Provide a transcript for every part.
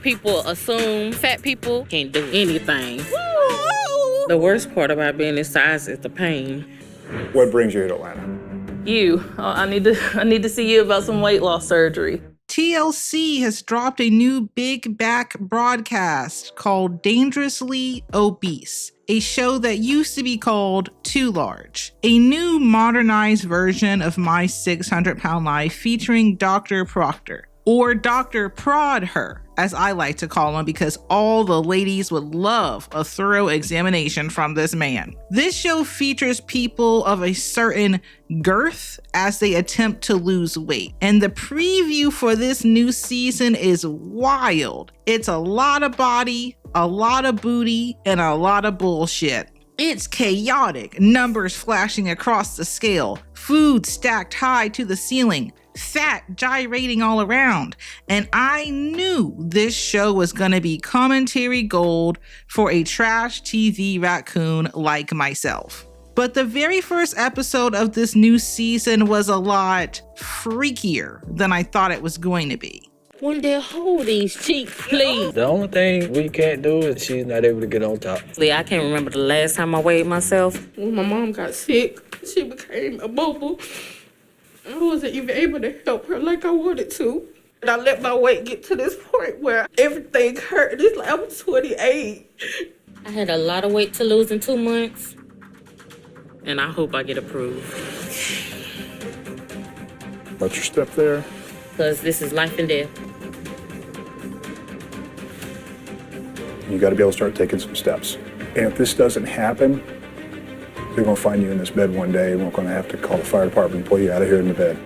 People assume fat people can't do anything. The worst part about being this size is the pain. What brings you here to Atlanta? I need to see you about some weight loss surgery. TLC has dropped a new big back broadcast called Dangerously Obese, a show that used to be called Too Large, a new modernized version of My 600-Pound Life featuring Dr. Proctor, or Dr. Prod Her, as I like to call him, because all the ladies would love a thorough examination from this man. This show features people of a certain girth as they attempt to lose weight. And the preview for this new season is wild. It's a lot of body, a lot of booty, and a lot of bullshit. It's chaotic, numbers flashing across the scale, food stacked high to the ceiling, fat gyrating all around, and I knew this show was gonna be commentary gold for a trash TV raccoon like myself. But the very first episode of this new season was a lot freakier than I thought it was going to be. One day, hold these cheeks, please. The only thing we can't do is she's not able to get on top. I can't remember the last time I weighed myself. When my mom got sick, she became immobile. I wasn't even able to help her like I wanted to. And I let my weight get to this point where everything hurt. It's like I was 28. I had a lot of weight to lose in 2 months, and I hope I get approved. What's your step there? Because this is life and death. You got to be able to start taking some steps. And if this doesn't happen, they're going to find you in this bed one day, and we're going to have to call the fire department and pull you out of here in the bed.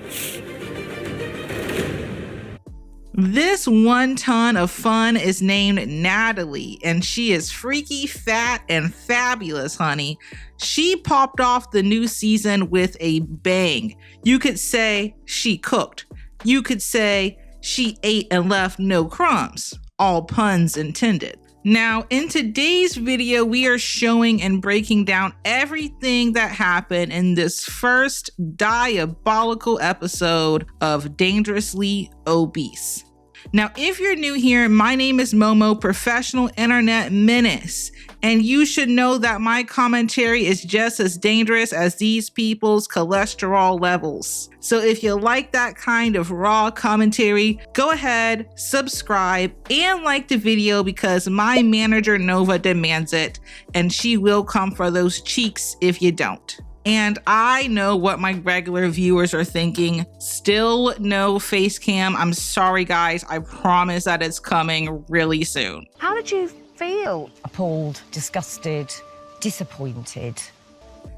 This 1 ton of fun is named Natalie, and she is freaky, fat, and fabulous, honey. She popped off the new season with a bang. You could say she cooked. You could say she ate and left no crumbs. All puns intended. Now, in today's video, we are showing and breaking down everything that happened in this first diabolical episode of Dangerously Obese. Now, if you're new here, my name is MoMo, professional internet menace, and you should know that my commentary is just as dangerous as these people's cholesterol levels. So if you like that kind of raw commentary, go ahead, subscribe, and like the video because my manager Nova demands it, and she will come for those cheeks if you don't. And I know what my regular viewers are thinking. Still no face cam. I'm sorry, guys. I promise that it's coming really soon. How did you feel? Appalled, disgusted, disappointed?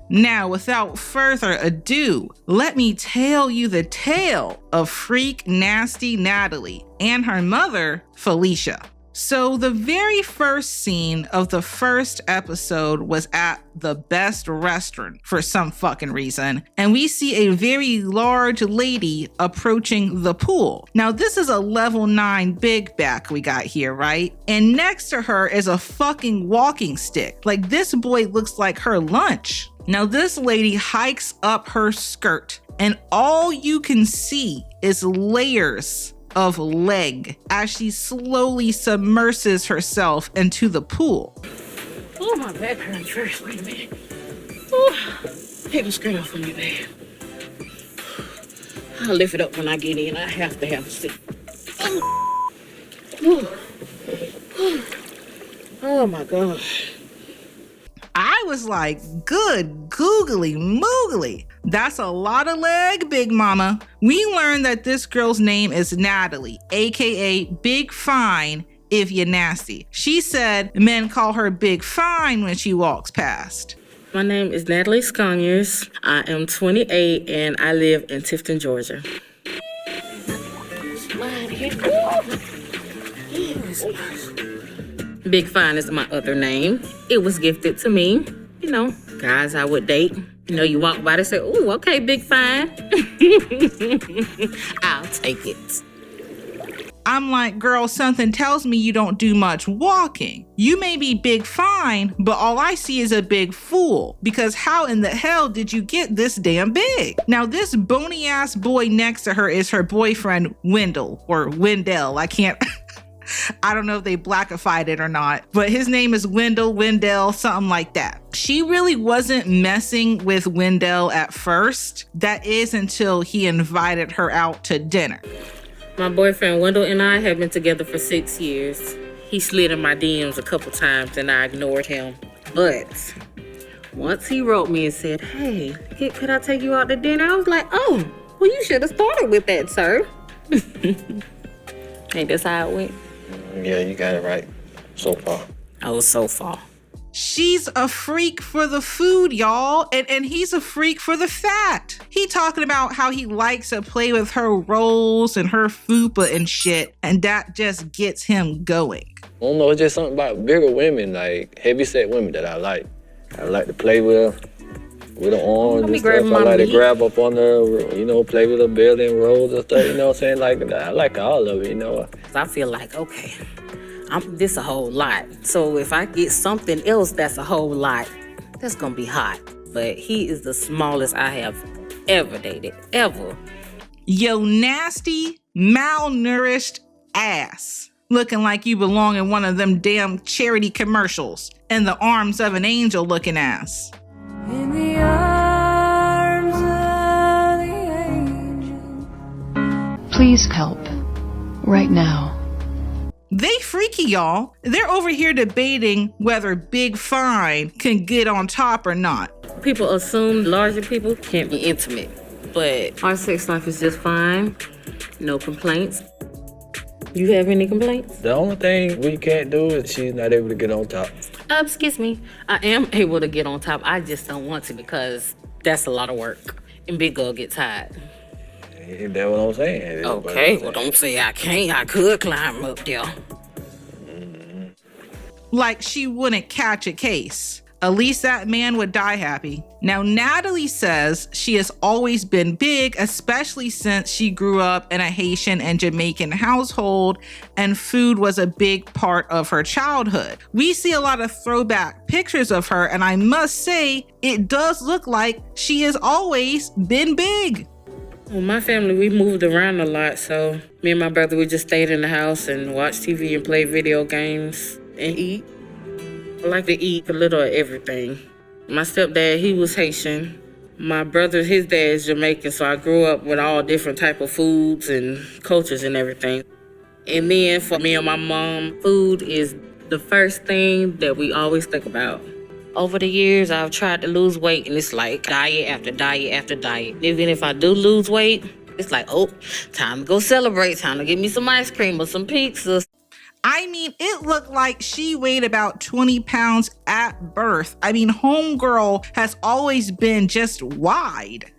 Now, without further ado, let me tell you the tale of Freak Nasty Natalie and her mother, Felicia. So the very first scene of the first episode was at the best restaurant for some fucking reason, and we see a very large lady approaching the pool. Now this is a level 9 big back we got here, right? And next to her is a fucking walking stick. Like, this boy looks like her lunch. Now this lady hikes up her skirt, and all you can see is layers of leg as she slowly submerses herself into the pool. Oh, my back hurts first. Wait a minute. Oh, take the skirt off of me, babe. I'll lift it up when I get in. I have to have a seat. Oh, my God. I was like, good googly moogly. That's a lot of leg, Big Mama. We learned that this girl's name is Natalie, aka Big Fine if you're nasty. She said men call her Big Fine when she walks past. My name is Natalie Sconiers. I am 28 and I live in Tifton, Georgia. Big Fine is my other name. It was gifted to me. You know, guys I would date. You know, you walk by and say, "Ooh, okay, Big Fine." I'll take it. I'm like, girl, something tells me you don't do much walking. You may be Big Fine, but all I see is a big fool, because how in the hell did you get this damn big? Now, this bony ass boy next to her is her boyfriend, Wendell, or Wendell. I can't I don't know if they blackified it or not, but his name is Wendell, something like that. She really wasn't messing with Wendell at first. That is until he invited her out to dinner. My boyfriend Wendell and I have been together for 6 years. He slid in my DMs a couple times and I ignored him. But once he wrote me and said, hey, could I take you out to dinner? I was like, oh, well, you should have started with that, sir. Ain't this how it went? Yeah, you got it right so far. Oh, so far. She's a freak for the food, y'all, and he's a freak for the fat. He talking about how he likes to play with her rolls and her fupa and shit, and that just gets him going. I don't know, it's just something about bigger women, like heavy-set women that I like. I like to play with her arms and stuff. I like to grab up on her, you know, play with her belly and rolls and stuff, you know what I'm saying? Like, I like all of it, you know. I feel like, okay, this a whole lot. So if I get something else that's a whole lot, that's gonna be hot. But he is the smallest I have ever dated, ever. Yo, nasty, malnourished ass. Looking like you belong in one of them damn charity commercials. In the arms of an angel looking ass. In the arms of the angel. Please help. Right now. They freaky, y'all. They're over here debating whether Big Fine can get on top or not. People assume larger people can't be intimate, but our sex life is just fine. No complaints. You have any complaints? The only thing we can't do is she's not able to get on top. Excuse me. I am able to get on top. I just don't want to because that's a lot of work. And big girl get tired. That's what I'm saying. Okay, well, don't say I can't. I could climb up there. Like she wouldn't catch a case. At least that man would die happy. Now, Natalie says she has always been big, especially since she grew up in a Haitian and Jamaican household, and food was a big part of her childhood. We see a lot of throwback pictures of her, and I must say, it does look like she has always been big. Well, my family, we moved around a lot, so me and my brother, we just stayed in the house and watched TV and play video games and eat. I like to eat a little of everything. My stepdad, he was Haitian. My brother, his dad is Jamaican, so I grew up with all different type of foods and cultures and everything. And then for me and my mom, food is the first thing that we always think about. Over the years, I've tried to lose weight, and it's like diet after diet after diet. Even if I do lose weight, it's like, oh, time to go celebrate, time to get me some ice cream or some pizza. I mean, it looked like she weighed about 20 pounds at birth. I mean, homegirl has always been just wide.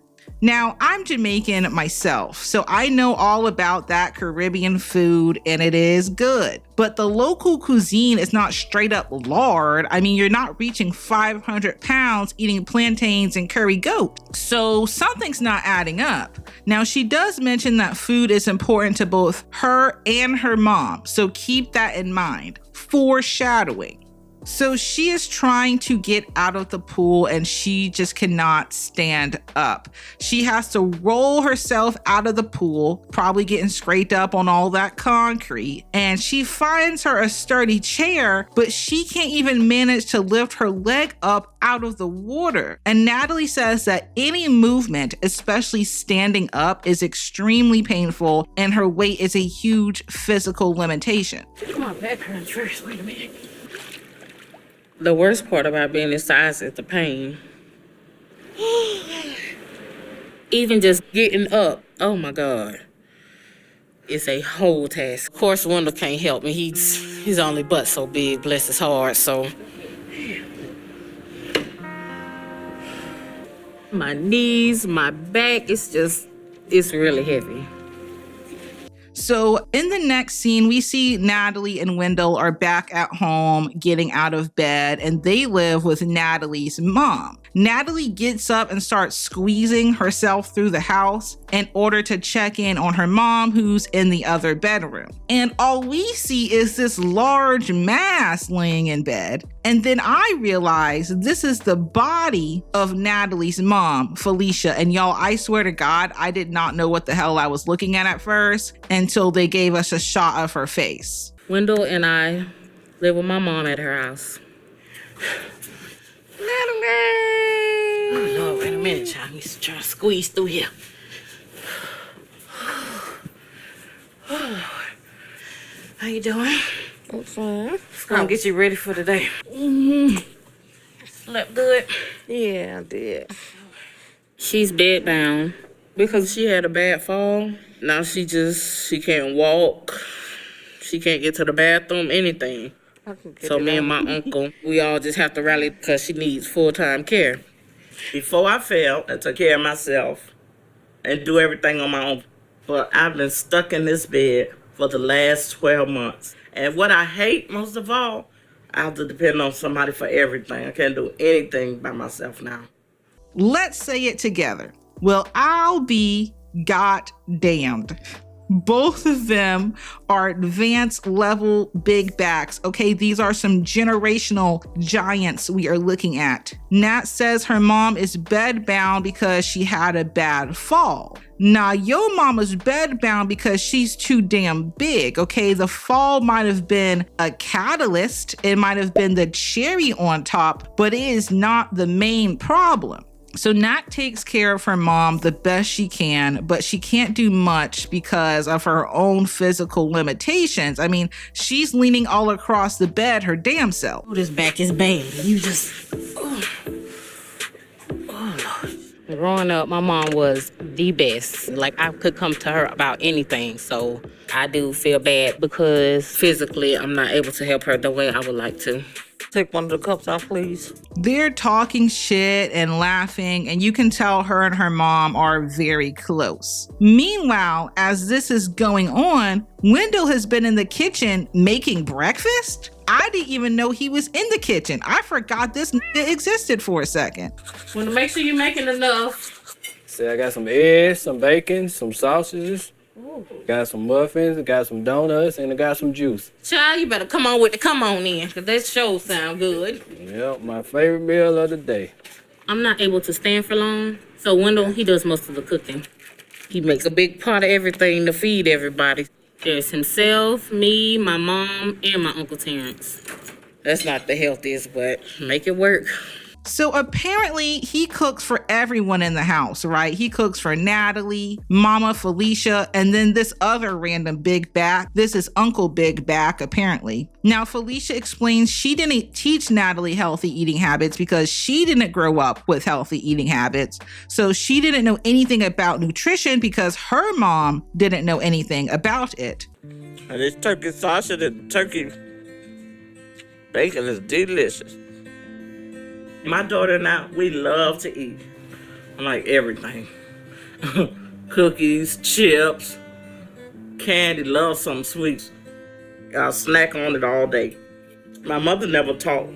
Now, I'm Jamaican myself, so I know all about that Caribbean food, and it is good. But the local cuisine is not straight up lard. I mean, you're not reaching 500 pounds eating plantains and curry goat. So something's not adding up. Now, she does mention that food is important to both her and her mom, so keep that in mind. Foreshadowing. So she is trying to get out of the pool and she just cannot stand up. She has to roll herself out of the pool, probably getting scraped up on all that concrete. And she finds her a sturdy chair, but she can't even manage to lift her leg up out of the water. And Natalie says that any movement, especially standing up, is extremely painful and her weight is a huge physical limitation. My back hurts first. Wait a minute. The worst part about being this size is the pain. Even just getting up, oh my God. It's a whole task. Of course, Wendell can't help me. He's only butt so big, bless his heart, so. My knees, my back, it's really heavy. So in the next scene, we see Natalie and Wendell are back at home getting out of bed, and they live with Natalie's mom. Natalie gets up and starts squeezing herself through the house in order to check in on her mom, who's in the other bedroom. And all we see is this large mass laying in bed. And then I realize this is the body of Natalie's mom, Felicia. And y'all, I swear to God, I did not know what the hell I was looking at first until they gave us a shot of her face. Wendell and I live with my mom at her house. Oh, Lord, wait a minute, child. I'm trying to squeeze through here. How you doing? I'm fine. Just gonna get you ready for the day. Slept good? Yeah, I did. She's bedbound because she had a bad fall. Now she can't walk. She can't get to the bathroom, anything. So me and my uncle, we all just have to rally because she needs full-time care. Before I fell, I took care of myself and do everything on my own. But I've been stuck in this bed for the last 12 months. And what I hate most of all, I have to depend on somebody for everything. I can't do anything by myself now. Let's say it together. Well, I'll be goddamned. Both of them are advanced level big backs. Okay, these are some generational giants we are looking at. Nat says her mom is bedbound because she had a bad fall. Now, your mama's bedbound because she's too damn big, okay? The fall might have been a catalyst. It might have been the cherry on top, but it is not the main problem. So Nat takes care of her mom the best she can, but she can't do much because of her own physical limitations. I mean, she's leaning all across the bed her damn self. Oh, this back is bad. You just... Oh, Lord. Growing up, my mom was the best. Like, I could come to her about anything. So I do feel bad because physically I'm not able to help her the way I would like to. Take one of the cups off, please. They're talking shit and laughing, and you can tell her and her mom are very close. Meanwhile, as this is going on, Wendell has been in the kitchen making breakfast. I didn't even know he was in the kitchen. I forgot this existed for a second. Want to make sure you're making enough. See, I got some eggs, some bacon, some sausages. Got some muffins, got some donuts, and I got some juice. Child, you better come on in, because that show sound good. Yep, my favorite meal of the day. I'm not able to stand for long, so Wendell, he does most of the cooking. He makes a big pot of everything to feed everybody. There's himself, me, my mom, and my Uncle Terrence. That's not the healthiest, but make it work. So apparently he cooks for everyone in the house, right? He cooks for Natalie, Mama Felicia, and then this other random big back. This is Uncle Big Back, apparently. Now, Felicia explains she didn't teach Natalie healthy eating habits because she didn't grow up with healthy eating habits. So she didn't know anything about nutrition because her mom didn't know anything about it. And this turkey sausage and turkey bacon is delicious. My daughter and I, we love to eat. I like everything. Cookies, chips, candy, love some sweets. I'll snack on it all day. My mother never taught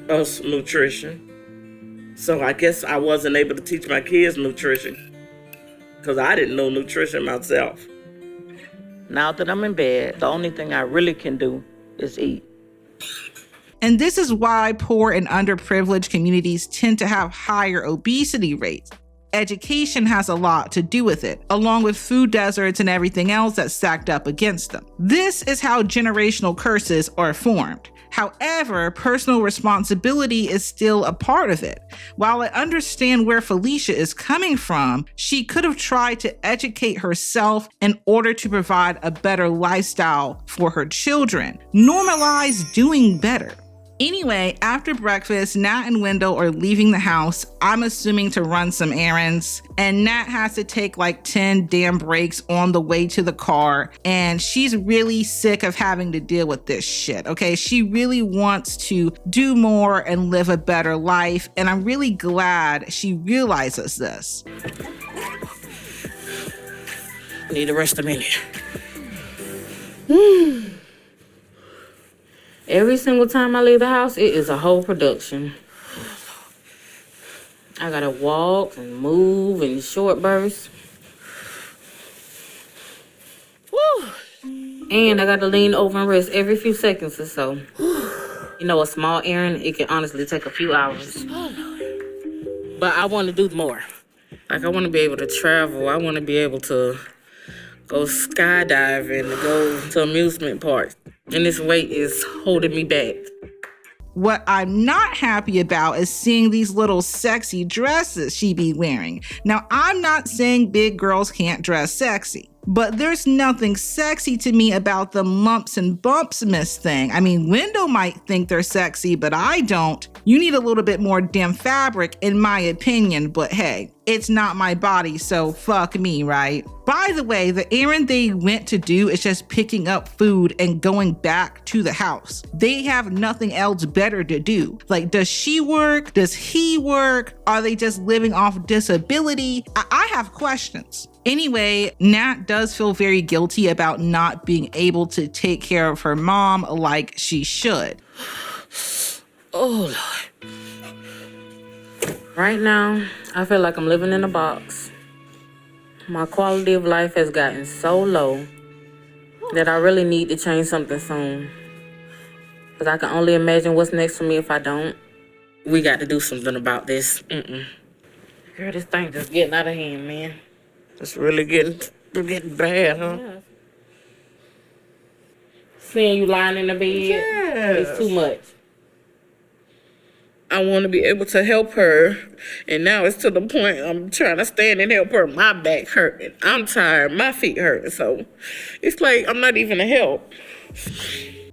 us nutrition. So I guess I wasn't able to teach my kids nutrition because I didn't know nutrition myself. Now that I'm in bed, the only thing I really can do is eat. And this is why poor and underprivileged communities tend to have higher obesity rates. Education has a lot to do with it, along with food deserts and everything else that's stacked up against them. This is how generational curses are formed. However, personal responsibility is still a part of it. While I understand where Felicia is coming from, she could have tried to educate herself in order to provide a better lifestyle for her children. Normalize doing better. Anyway, after breakfast, Nat and Wendell are leaving the house, I'm assuming to run some errands, and Nat has to take like 10 damn breaks on the way to the car, and she's really sick of having to deal with this shit, okay? She really wants to do more and live a better life, and I'm really glad she realizes this. Need to rest a minute. Every single time I leave the house, it is a whole production. I gotta walk and move in short bursts. Woo! And I gotta lean over and rest every few seconds or so. You know, a small errand, it can honestly take a few hours. But I want to do more. Like, I want to be able to travel. I want to be able to go skydiving, to go to amusement parks. And this weight is holding me back. What I'm not happy about is seeing these little sexy dresses she be wearing. Now, I'm not saying big girls can't dress sexy, but there's nothing sexy to me about the lumps and bumps miss thing. I mean, Wendell might think they're sexy, but I don't. You need a little bit more damn fabric, in my opinion, but hey, it's not my body, so fuck me, right? By the way, the errand they went to do is just picking up food and going back to the house. They have nothing else better to do. Like, does she work? Does he work? Are they just living off disability? I have questions. Anyway, Nat does feel very guilty about not being able to take care of her mom like she should. Oh, Lord. Right now, I feel like I'm living in a box. My quality of life has gotten so low that I really need to change something soon. Because I can only imagine what's next for me if I don't. We got to do something about this. Girl, this thing just getting out of hand, man. It's really getting bad, huh? Yeah. Seeing you lying in the bed, it's too much. I want to be able to help her, and now it's to the point I'm trying to stand and help her. My back hurting. I'm tired. My feet hurting. So it's like I'm not even a help.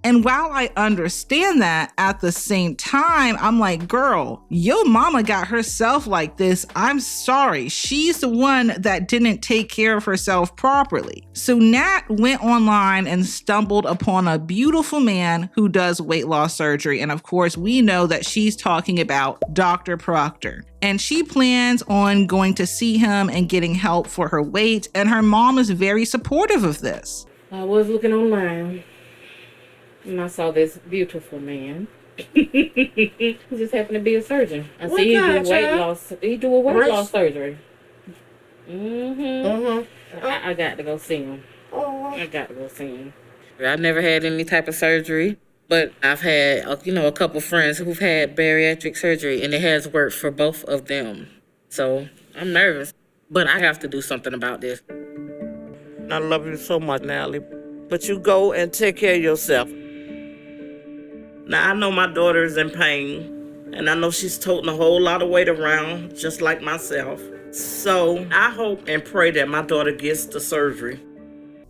And while I understand that, at the same time, I'm like, girl, your mama got herself like this. I'm sorry. She's the one that didn't take care of herself properly. So Nat went online and stumbled upon a beautiful man who does weight loss surgery. And of course, we know that she's talking about Dr. Proctor. And she plans on going to see him and getting help for her weight. And her mom is very supportive of this. I was looking online. And I saw this beautiful man. He just happened to be a surgeon. I see he do weight loss. He do a weight loss surgery. I got to go see him. I got to go see him. I've never had any type of surgery, but I've had, a couple friends who've had bariatric surgery, and it has worked for both of them. So I'm nervous, but I have to do something about this. I love you so much, Natalie. But you go and take care of yourself. Now, I know my daughter is in pain, and I know she's toting a whole lot of weight around, just like myself. So I hope and pray that my daughter gets the surgery.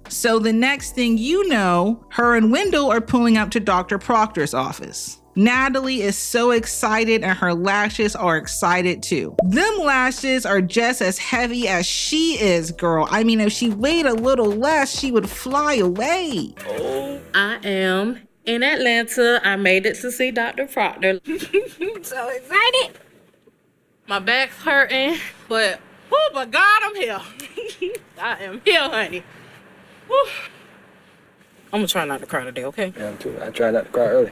So the next thing you know, her and Wendell are pulling up to Dr. Proctor's office. Natalie is so excited, and her lashes are excited too. Them lashes are just as heavy as she is, girl. I mean, if she weighed a little less, she would fly away. Oh, I am in Atlanta. I made it to see Dr. Proctor. So excited. My back's hurting, but oh my God, I'm here. I am here, honey. Whew. I'm gonna try not to cry today, okay? Yeah, I'm too. I tried not to cry early.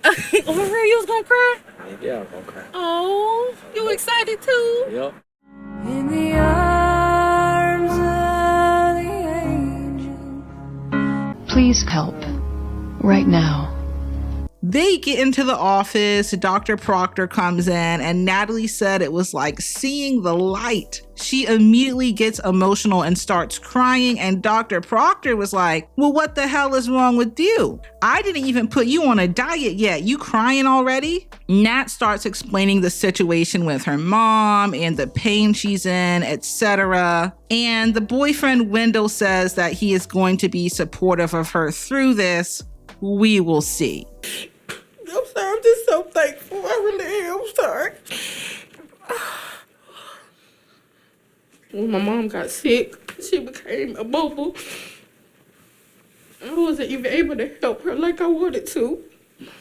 Oh, for real, you was gonna cry? Yeah, I'm gonna cry. Oh, you excited too? Yep. In the arms of the angel. Please help. Right now. They get into the office, Dr. Proctor comes in, and Natalie said it was like seeing the light. She immediately gets emotional and starts crying, and Dr. Proctor was like, well, what the hell is wrong with you? I didn't even put you on a diet yet. You crying already? Nat starts explaining the situation with her mom and the pain she's in, etc. And the boyfriend, Wendell, says that he is going to be supportive of her through this. We will see. I'm sorry. I'm just so thankful. I really am. I'm sorry. When my mom got sick, she became immobile. I wasn't even able to help her like I wanted to.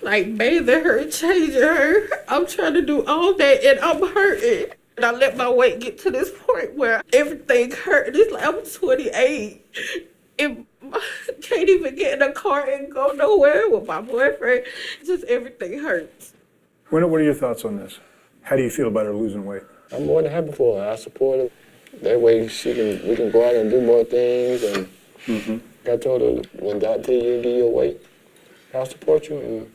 Like bathing her, changing her. I'm trying to do all that, and I'm hurting. And I let my weight get to this point where everything hurt. It's like I'm 28. I can't even get in a car and go nowhere with my boyfriend. Just everything hurts. What are your thoughts on this? How do you feel about her losing weight? I'm more than happy for her. I support her. That way we can go out and do more things. And I told her, when God tell you to get your weight, I'll support you. And,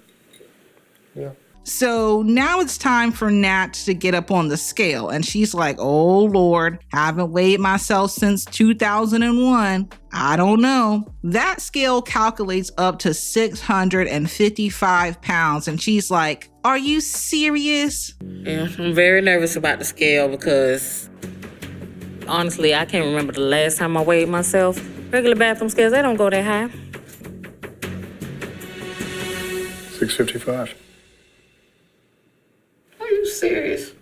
yeah. So now it's time for Nat to get up on the scale. And she's like, oh Lord, haven't weighed myself since 2001. I don't know. That scale calculates up to 655 pounds. And she's like, are you serious? Yeah, I'm very nervous about the scale because honestly, I can't remember the last time I weighed myself. Regular bathroom scales, they don't go that high. 655. Are you serious?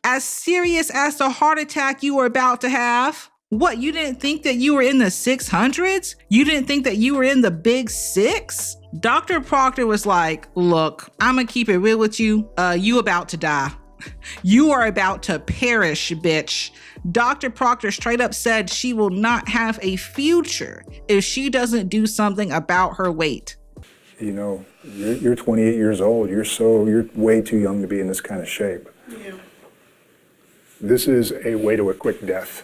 As serious as the heart attack you were about to have? What, you didn't think that you were in the 600s? You didn't think that you were in the big six? Dr. Proctor was like, look, I'm gonna keep it real with you. You about to die. You are about to perish, bitch. Dr. Proctor straight up said she will not have a future if she doesn't do something about her weight. You know, you're 28 years old. You're way too young to be in this kind of shape. Yeah. This is a way to a quick death.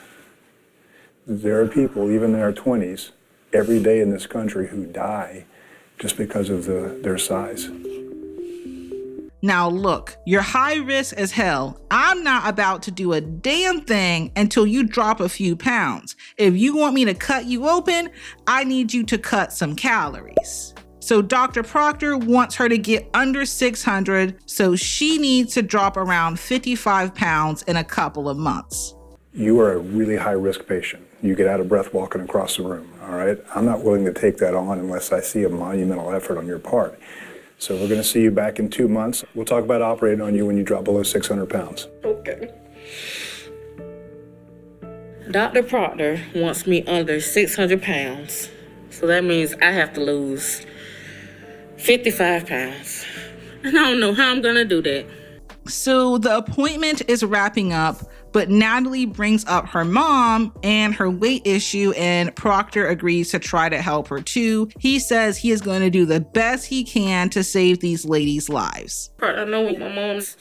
There are people, even in their 20s, every day in this country who die just because of their size. Now look, you're high risk as hell. I'm not about to do a damn thing until you drop a few pounds. If you want me to cut you open, I need you to cut some calories. So Dr. Proctor wants her to get under 600, so she needs to drop around 55 pounds in a couple of months. You are a really high-risk patient. You get out of breath walking across the room, all right? I'm not willing to take that on unless I see a monumental effort on your part. So we're gonna see you back in 2 months. We'll talk about operating on you when you drop below 600 pounds. Okay. Dr. Proctor wants me under 600 pounds. So that means I have to lose 55 pounds. And I don't know how I'm gonna do that. So the appointment is wrapping up, but Natalie brings up her mom and her weight issue, and Proctor agrees to try to help her too. He says he is going to do the best he can to save these ladies' lives. I know my mom's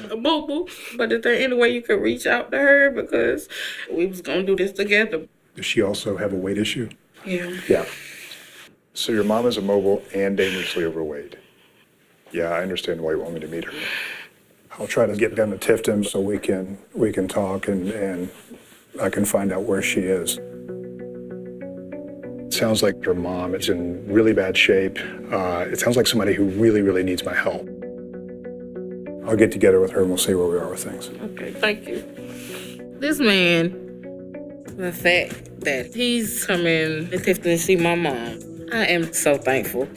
a boo-boo, but is there any way you could reach out to her? Because we was going to do this together. Does she also have a weight issue? Yeah. Yeah. So your mom is immobile and dangerously overweight. Yeah, I understand why you want me to meet her. I'll try to get down to Tifton so we can talk and I can find out where she is. It sounds like her mom is in really bad shape. It sounds like somebody who really, really needs my help. I'll get together with her and we'll see where we are with things. Okay, thank you. This man, the fact that he's coming to Tifton to see my mom, I am so thankful.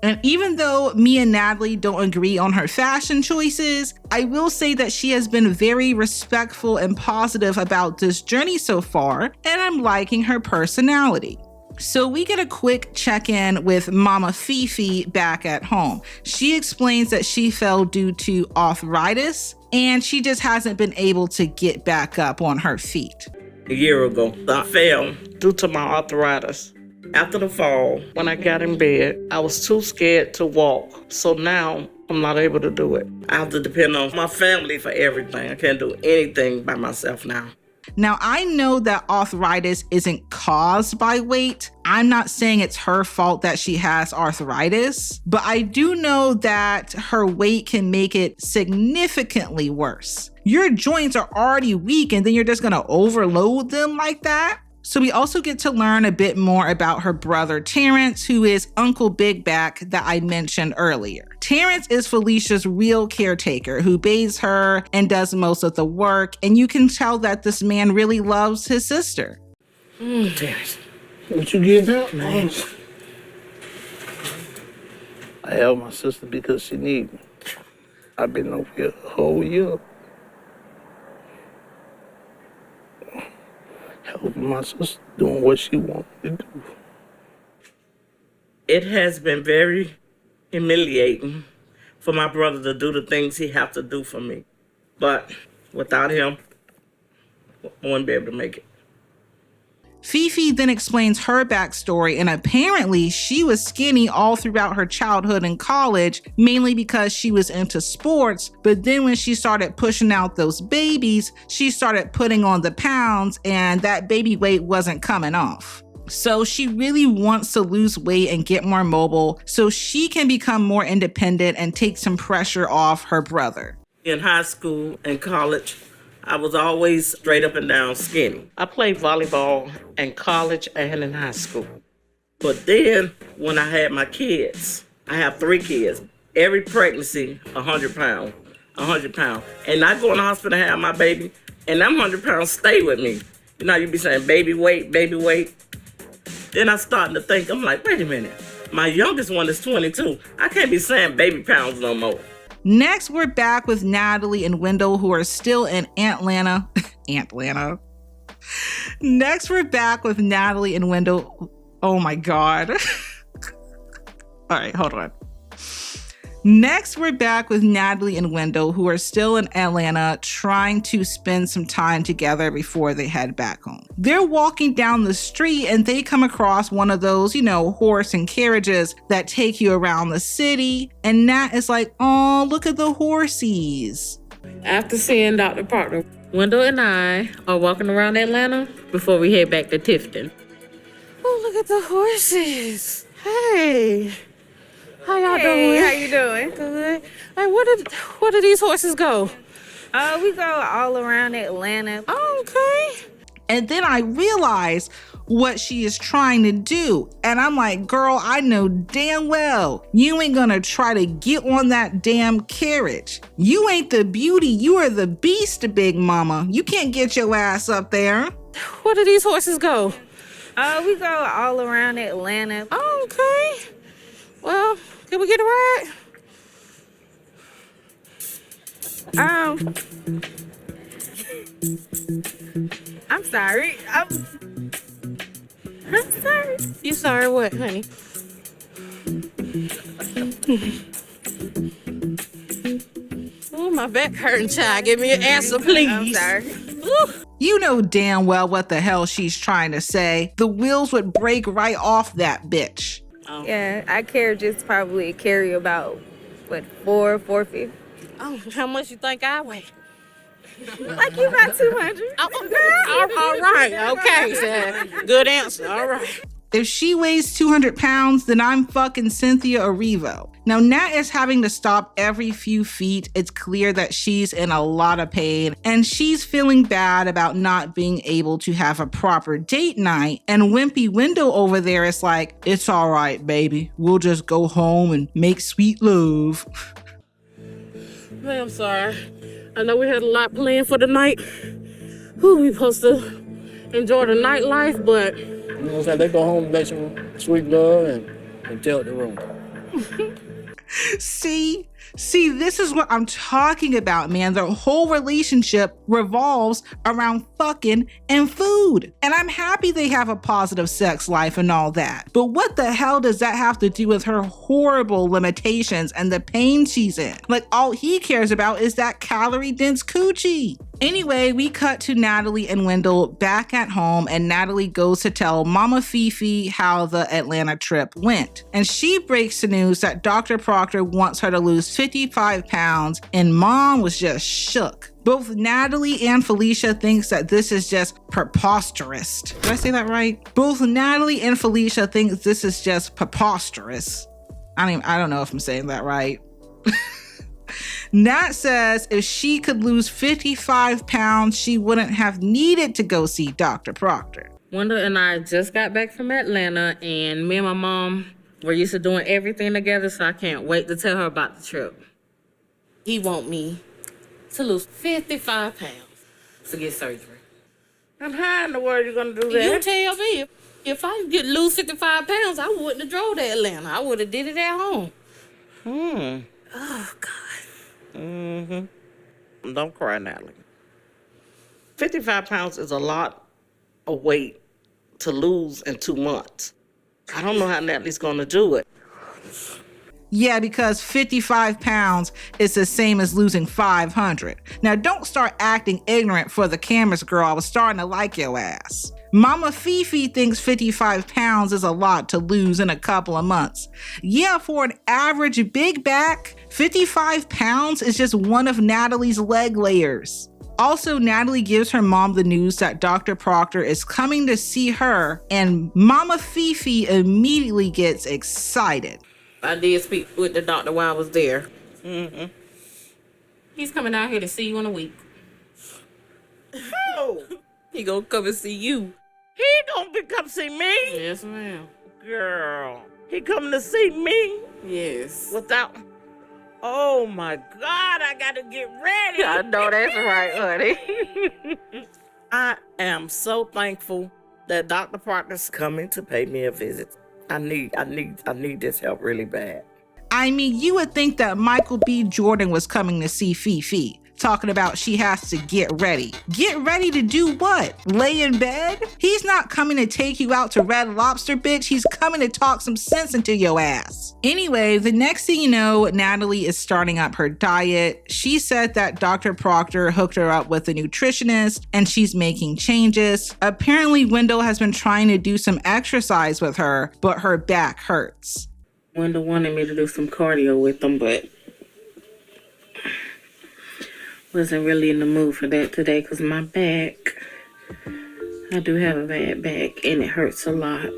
And even though me and Natalie don't agree on her fashion choices, I will say that she has been very respectful and positive about this journey so far, and I'm liking her personality. So we get a quick check-in with Mama Fifi back at home. She explains that she fell due to arthritis, and she just hasn't been able to get back up on her feet. A year ago, I fell due to my arthritis. After the fall, when I got in bed, I was too scared to walk. So now I'm not able to do it. I have to depend on my family for everything. I can't do anything by myself now. Now, I know that arthritis isn't caused by weight. I'm not saying it's her fault that she has arthritis, but I do know that her weight can make it significantly worse. Your joints are already weak and then you're just gonna overload them like that? So we also get to learn a bit more about her brother Terrence, who is Uncle Big Back that I mentioned earlier. Terrence is Felicia's real caretaker who bathes her and does most of the work, and you can tell that this man really loves his sister. Terrence, what you give out, man? I help my sister because she needs me. I've been over here a whole year. Helping my sister doing what she wants to do. It has been very humiliating for my brother to do the things he have to do for me. But without him, I wouldn't be able to make it. Fifi then explains her backstory, and apparently she was skinny all throughout her childhood and college, mainly because she was into sports, but then when she started pushing out those babies, she started putting on the pounds and that baby weight wasn't coming off. So she really wants to lose weight and get more mobile so she can become more independent and take some pressure off her brother. In high school and college, I was always straight up and down skinny. I played volleyball in college and in high school. But then when I had my kids, I have 3 kids. Every pregnancy, 100 pounds, 100 pounds. And I go in the hospital and have my baby, and them 100 pounds stay with me. You know, you be saying baby weight, baby weight. Then I starting to think, I'm like, wait a minute. My youngest one is 22. I can't be saying baby pounds no more. Next, we're back with Natalie and Wendell, who are still in Atlanta. Atlanta. Next, we're back with Natalie and Wendell. Oh my God. All right, hold on. Next, we're back with Natalie and Wendell, who are still in Atlanta trying to spend some time together before they head back home. They're walking down the street and they come across one of those, horse and carriages that take you around the city. And Nat is like, oh, look at the horsies. After seeing Dr. Proctor, Wendell and I are walking around Atlanta before we head back to Tifton. Oh, look at the horses. Hey. How y'all doing? How you doing? Good. Hey, where do these horses go? We go all around Atlanta. Oh, okay. And then I realize what she is trying to do. And I'm like, girl, I know damn well you ain't gonna try to get on that damn carriage. You ain't the beauty, you are the beast, big mama. You can't get your ass up there. Where do these horses go? We go all around Atlanta. Oh, okay. Well, can we get a ride? I'm sorry. I'm sorry. You sorry what, honey? Oh, my back hurting, child. Give me an answer, please. I'm sorry. Ooh. You know damn well what the hell she's trying to say. The wheels would break right off that bitch. Oh. Yeah, our carriages probably carry about, 450? Oh, how much you think I weigh? Like you about 200. All right. Okay, so good answer. All right. If she weighs 200 pounds, then I'm fucking Cynthia Erivo. Now, Nat is having to stop every few feet. It's clear that she's in a lot of pain and she's feeling bad about not being able to have a proper date night. And Wimpy Window over there is like, it's all right, baby. We'll just go home and make sweet love. Hey, I'm sorry. I know we had a lot planned for the night. Who we supposed to enjoy the nightlife, but you know what I'm saying? They go home and make some sweet love and tell the room. See, this is what I'm talking about, man. Their whole relationship revolves around fucking and food. And I'm happy they have a positive sex life and all that. But what the hell does that have to do with her horrible limitations and the pain she's in? Like, all he cares about is that calorie-dense coochie. Anyway, we cut to Natalie and Wendell back at home, and Natalie goes to tell Mama Fifi how the Atlanta trip went. And she breaks the news that Dr. Proctor wants her to lose 55 pounds, and Mom was just shook. Both Natalie and Felicia thinks that this is just preposterous. Did I say that right? Both Natalie and Felicia think this is just preposterous. I don't know if I'm saying that right. Nat says if she could lose 55 pounds, she wouldn't have needed to go see Dr. Proctor. Wendell and I just got back from Atlanta, and me and my mom were used to doing everything together, so I can't wait to tell her about the trip. he want me to lose 55 pounds To get surgery. And how in the world you gonna do that? You tell me. If I lose 55 pounds, I wouldn't have drove to Atlanta. I would have did it at home. Oh, God. Don't cry, Natalie. 55 pounds is a lot of weight to lose in 2 months. I don't know how Natalie's gonna do it. Yeah, because 55 pounds is the same as losing 500. Now, don't start acting ignorant for the cameras, girl. I was starting to like your ass. Mama Fifi thinks 55 pounds is a lot to lose in a couple of months. Yeah, for an average big back, 55 pounds is just one of Natalie's leg layers. Also, Natalie gives her mom the news that Dr. Proctor is coming to see her, and Mama Fifi immediately gets excited. I did speak with the doctor while I was there. Mm-hmm. He's coming out here to see you in a week. Oh, He gonna come and see you. he gonna be come see me? Yes, ma'am. Girl, he coming to see me Yes. without... Oh my God, I gotta get ready. I know that's right, honey. I am so thankful that Dr. Proctor's coming to pay me a visit. I need this help really bad. I mean, you would think that Michael B. Jordan was coming to see Fifi, talking about she has to get ready. Get ready to do what? Lay in bed? He's not coming to take you out to Red Lobster, bitch. He's coming to talk some sense into your ass. Anyway, the next thing you know, Natalie is starting up her diet. She said that Dr. Proctor hooked her up with a nutritionist and she's making changes. Apparently, Wendell has been trying to do some exercise with her, but her back hurts. Wendell wanted me to do some cardio with him, but wasn't really in the mood for that today because my back, I do have a bad back and it hurts a lot.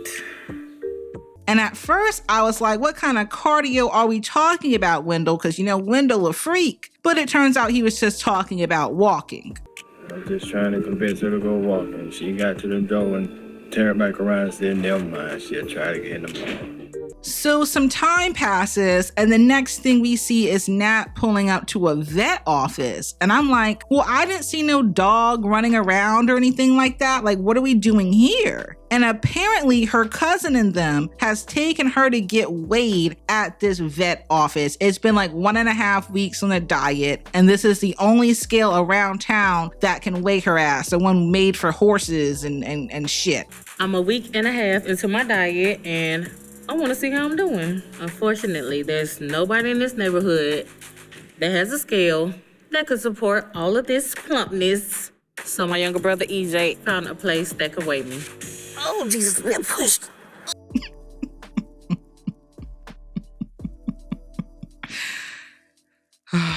And at first I was like, what kind of cardio are we talking about, Wendell? Because, you know, Wendell a freak. But it turns out he was just talking about walking. I'm just trying to convince her to go walking. She got to the door and turned back around and said, never mind, she'll try to get in the morning. So some time passes, and the next thing we see is Nat pulling up to a vet office. And I'm like, well, I didn't see no dog running around or anything like that. Like, what are we doing here? And apparently her cousin and them has taken her to get weighed at this vet office. It's been like 1.5 weeks on a diet, and this is the only scale around town that can weigh her ass, the one made for horses and shit. I'm a week and a half into my diet and I want to see how I'm doing. Unfortunately, there's nobody in this neighborhood that has a scale that could support all of this plumpness. So my younger brother EJ found a place that could weigh me. Oh, Jesus, we got pushed.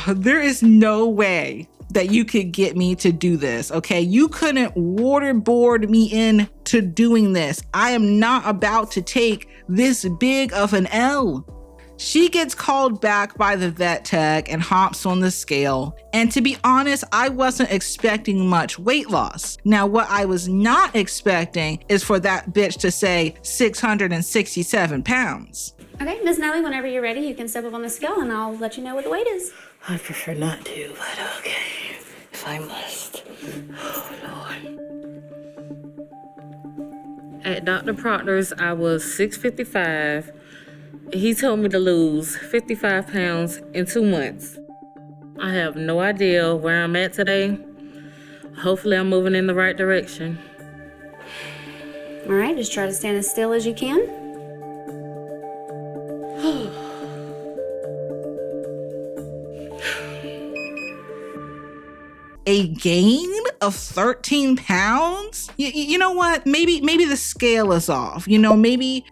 There is no way that you could get me to do this, okay? You couldn't waterboard me into doing this. I am not about to take this big of an L. She gets called back by the vet tech and hops on the scale. And to be honest, I wasn't expecting much weight loss. Now, what I was not expecting is for that bitch to say 667 pounds. Okay, Miss Natalie, whenever you're ready, you can step up on the scale and I'll let you know what the weight is. I prefer not to, but okay, if I must. Oh, Lord. At Dr. Proctor's, I was 655. He told me to lose 55 pounds in 2 months. I have no idea where I'm at today. Hopefully I'm moving in the right direction. All right, just try to stand as still as you can. A gain of 13 pounds? You know what? Maybe the scale is off. You know, maybe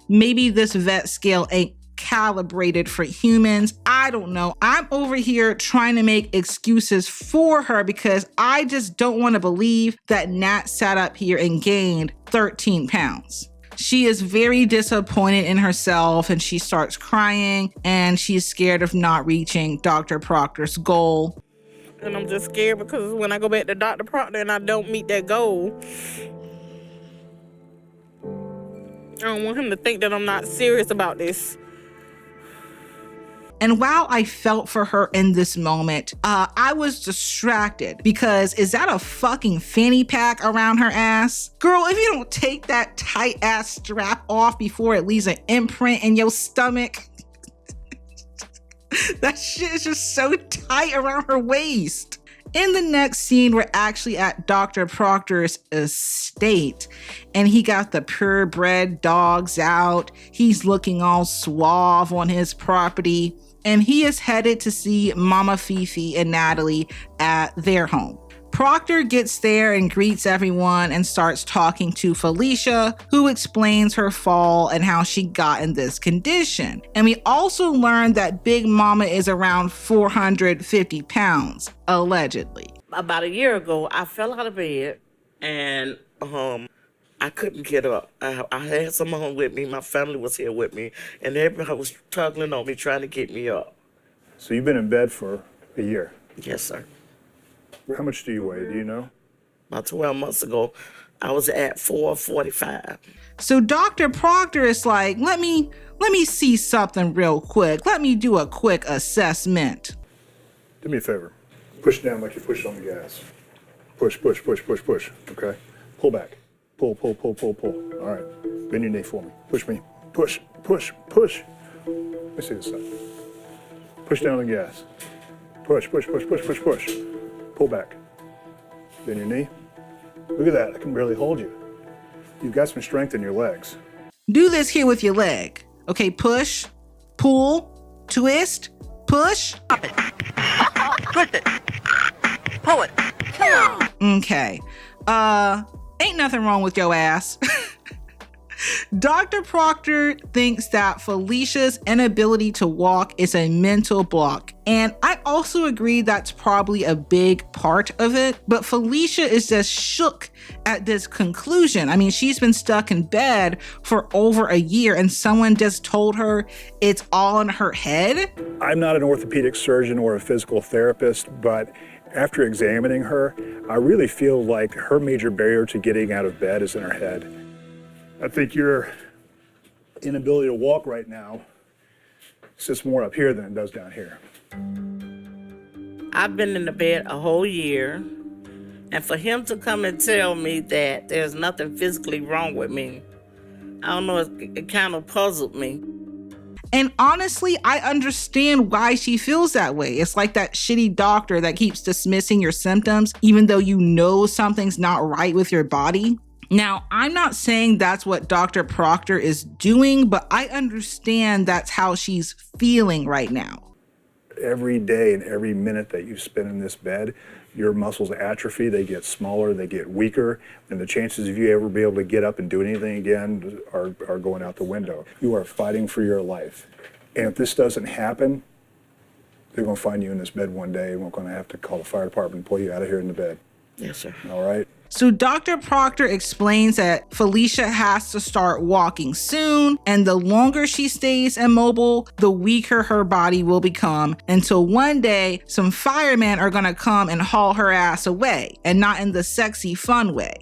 this vet scale ain't calibrated for humans. I don't know. I'm over here trying to make excuses for her because I just don't want to believe that Nat sat up here and gained 13 pounds. She is very disappointed in herself and she starts crying and she's scared of not reaching Dr. Proctor's goal. And I'm just scared because when I go back to Dr. Proctor and I don't meet that goal, I don't want him to think that I'm not serious about this. And while I felt for her in this moment, I was distracted because is that a fucking fanny pack around her ass? Girl, if you don't take that tight ass strap off before it leaves an imprint in your stomach, that shit is just so tight around her waist. In the next scene, we're actually at Dr. Proctor's estate and he got the purebred dogs out. He's looking all suave on his property and he is headed to see Mama Fifi and Natalie at their home. Proctor gets there and greets everyone and starts talking to Felicia, who explains her fall and how she got in this condition. And we also learn that Big Mama is around 450 pounds, allegedly. About a year ago, I fell out of bed and I couldn't get up. I had someone with me. My family was here with me, and everybody was tugging on me, trying to get me up. So you've been in bed for a year? Yes, sir. How much do you weigh? Do you know? About 12 months ago, I was at 445. So Dr. Proctor is like, let me see something real quick. Let me do a quick assessment. Do me a favor. Push down like you push on the gas. Push, push, push, push, push. Okay? Pull back. Pull, pull, pull, pull, pull. All right. Bend your knee for me. Push me. Push, push, push. Let me see this side. Push down on the gas. Push, push, push, push, push, push. Pull back. Bend your knee. Look at that. I can barely hold you. You've got some strength in your legs. Do this here with your leg. Okay, push, pull, twist, push. Stop it. Twist it. Pull it. Come on. Okay. Ain't nothing wrong with your ass. Dr. Proctor thinks that Felicia's inability to walk is a mental block. And I also agree that's probably a big part of it. But Felicia is just shook at this conclusion. I mean, she's been stuck in bed for over a year and someone just told her it's all in her head. I'm not an orthopedic surgeon or a physical therapist, but after examining her, I really feel like her major barrier to getting out of bed is in her head. I think your inability to walk right now sits more up here than it does down here. I've been in the bed a whole year, and for him to come and tell me that there's nothing physically wrong with me, I don't know, it kind of puzzled me. And honestly, I understand why she feels that way. It's like that shitty doctor that keeps dismissing your symptoms, even though you know something's not right with your body. Now, I'm not saying that's what Dr. Proctor is doing, but I understand that's how she's feeling right now. Every day and every minute that you spend in this bed, your muscles atrophy, they get smaller, they get weaker, and the chances of you ever be able to get up and do anything again are going out the window. You are fighting for your life. And if this doesn't happen, they're going to find you in this bed one day and we're going to have to call the fire department and pull you out of here in the bed. Yes, sir. All right? So Dr. Proctor explains that Felicia has to start walking soon, and the longer she stays immobile, the weaker her body will become until one day some firemen are gonna come and haul her ass away, and not in the sexy, fun way.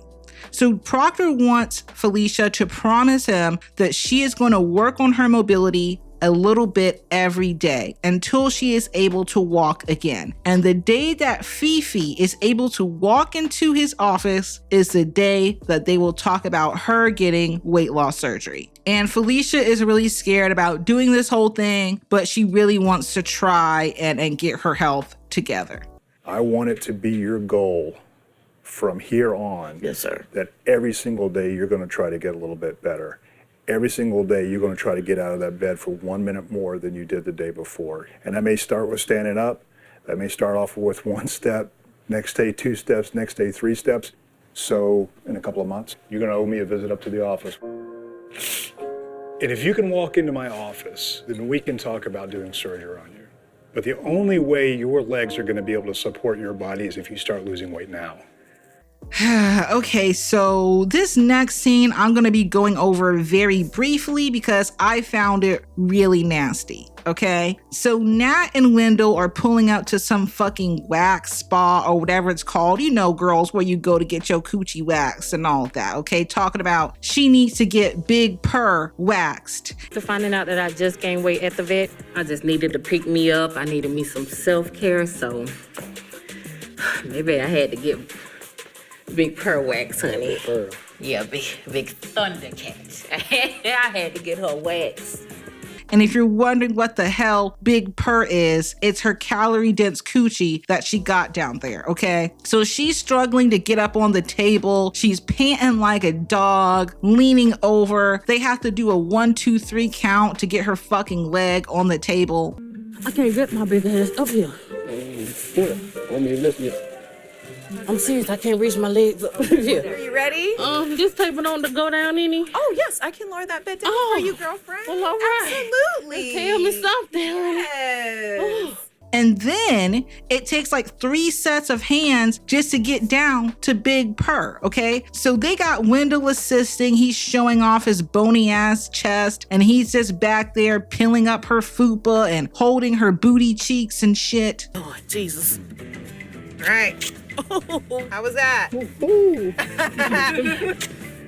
So Proctor wants Felicia to promise him that she is going to work on her mobility a little bit every day until she is able to walk again. And the day that Fifi is able to walk into his office is the day that they will talk about her getting weight loss surgery. And Felicia is really scared about doing this whole thing, but she really wants to try and get her health together. I want it to be your goal from here on. Yes, sir. That every single day you're going to try to get a little bit better. Every single day you're going to try to get out of that bed for 1 minute more than you did the day before. And that may start with standing up. That may start off with 1 step, next day 2 steps, next day 3 steps. So in a couple of months, you're going to owe me a visit up to the office. And if you can walk into my office, then we can talk about doing surgery on you. But the only way your legs are going to be able to support your body is if you start losing weight now. Okay, so this next scene I'm going to be going over very briefly because I found it really nasty. Okay, so Nat and Wendell are pulling out to some fucking wax spa or whatever it's called. You know, girls, where you go to get your coochie waxed and all of that. Okay, talking about she needs to get Big Purr waxed. To finding out that I just gained weight at the vet, I just needed to pick me up. I needed me some self-care, so maybe I had to get Big Purr wax, honey. Purr. Yeah, big Thundercat. I had to get her wax. And if you're wondering what the hell Big Purr is, it's her calorie-dense coochie that she got down there, okay? So she's struggling to get up on the table. She's panting like a dog, leaning over. They have to do a 1, 2, 3 count to get her fucking leg on the table. I can't get my big ass up here. Let me lift you. I'm serious, I can't reach my legs up here. Are you ready? This tape on to go down any? Oh, yes, I can lower that bed down for you, girlfriend. Well, all right. Absolutely. Tell me something. Yes. And then it takes like 3 sets of hands just to get down to Big Purr, okay? So they got Wendell assisting. He's showing off his bony ass chest, and he's just back there peeling up her fupa and holding her booty cheeks and shit. Oh, Jesus. Right. How was that?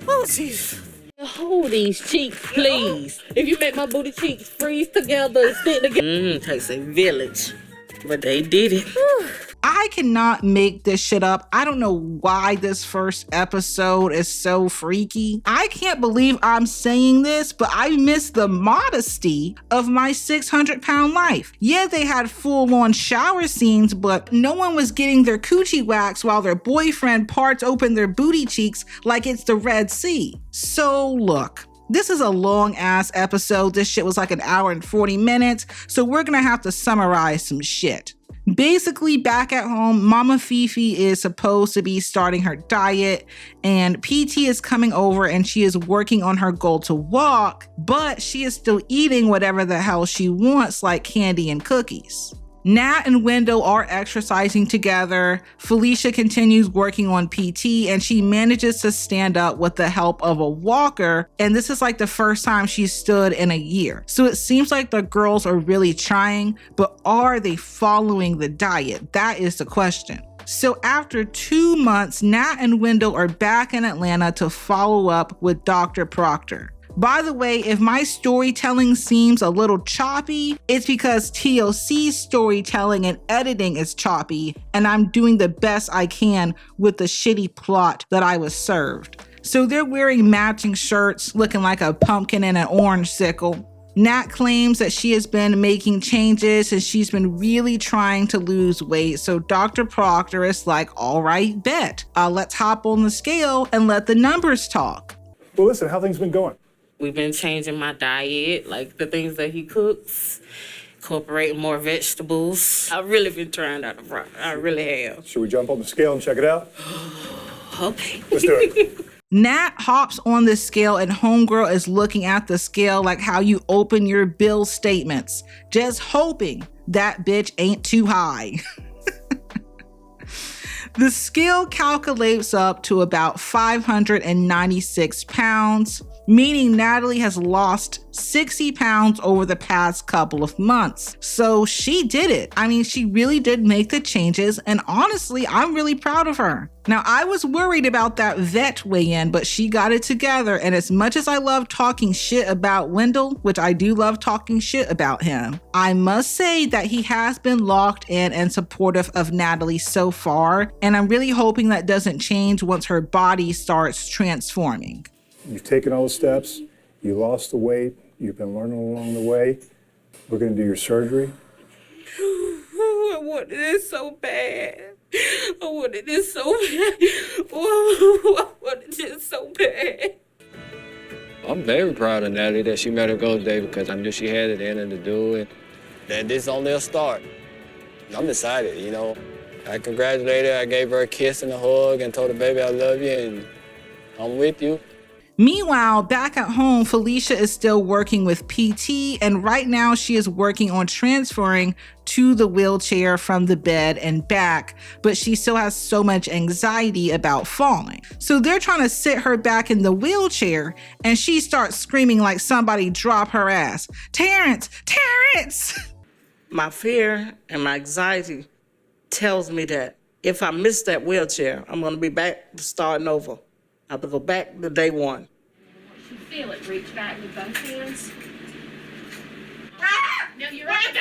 Oh, Jesus. Hold these cheeks, please. If you make my booty cheeks freeze together and stick together, takes a village. But they did it. I cannot make this shit up. I don't know why this first episode is so freaky. I can't believe I'm saying this, but I miss the modesty of my 600-pound life. Yeah, they had full-on shower scenes, but no one was getting their coochie waxed while their boyfriend parts open their booty cheeks like it's the Red Sea. So look, this is a long ass episode. This shit was like an hour and 40 minutes, so we're gonna have to summarize some shit. Basically, back at home, Mama Fifi is supposed to be starting her diet, and PT is coming over and she is working on her goal to walk, but she is still eating whatever the hell she wants, like candy and cookies. Nat and Wendell are exercising together. Felicia continues working on PT, and she manages to stand up with the help of a walker. And this is like the first time she's stood in a year. So it seems like the girls are really trying, but are they following the diet? That is the question. So after 2 months, Nat and Wendell are back in Atlanta to follow up with Dr. Proctor. By the way, if my storytelling seems a little choppy, it's because TLC's storytelling and editing is choppy, and I'm doing the best I can with the shitty plot that I was served. So they're wearing matching shirts, looking like a pumpkin and an orange sickle. Nat claims that she has been making changes and she's been really trying to lose weight. So Dr. Proctor is like, all right, bet. Let's hop on the scale and let the numbers talk. Well, listen, how things been going? We've been changing my diet, like the things that he cooks, incorporating more vegetables. I've really been trying out the front. I really have. Should we jump on the scale and check it out? Okay. Let's do it. Nat hops on the scale and homegirl is looking at the scale like how you open your bill statements, just hoping that bitch ain't too high. The scale calculates up to about 596 pounds, meaning Natalie has lost 60 pounds over the past couple of months. So she did it. I mean, she really did make the changes, and honestly, I'm really proud of her. Now, I was worried about that vet weigh-in, but she got it together, and as much as I love talking shit about Wendell, which I do love talking shit about him, I must say that he has been locked in and supportive of Natalie so far, and I'm really hoping that doesn't change once her body starts transforming. You've taken all the steps, you lost the weight, you've been learning along the way. We're gonna do your surgery. I wanted this so bad. I wanted this so bad. I wanted this so bad. I'm very proud of Natalie that she met her goal today because I knew she had it in her to do it. That this is only a start. I'm excited, you know. I congratulated her, I gave her a kiss and a hug and told her, baby, I love you and I'm with you. Meanwhile, back at home, Felicia is still working with PT, and right now she is working on transferring to the wheelchair from the bed and back, but she still has so much anxiety about falling. So they're trying to sit her back in the wheelchair, and she starts screaming like somebody dropped her ass. Terrence! Terrence! My fear and my anxiety tells me that if I miss that wheelchair, I'm going to be back starting over. I have to go back to day one. You feel it. Reach back with both hands. Ah! No, you're right.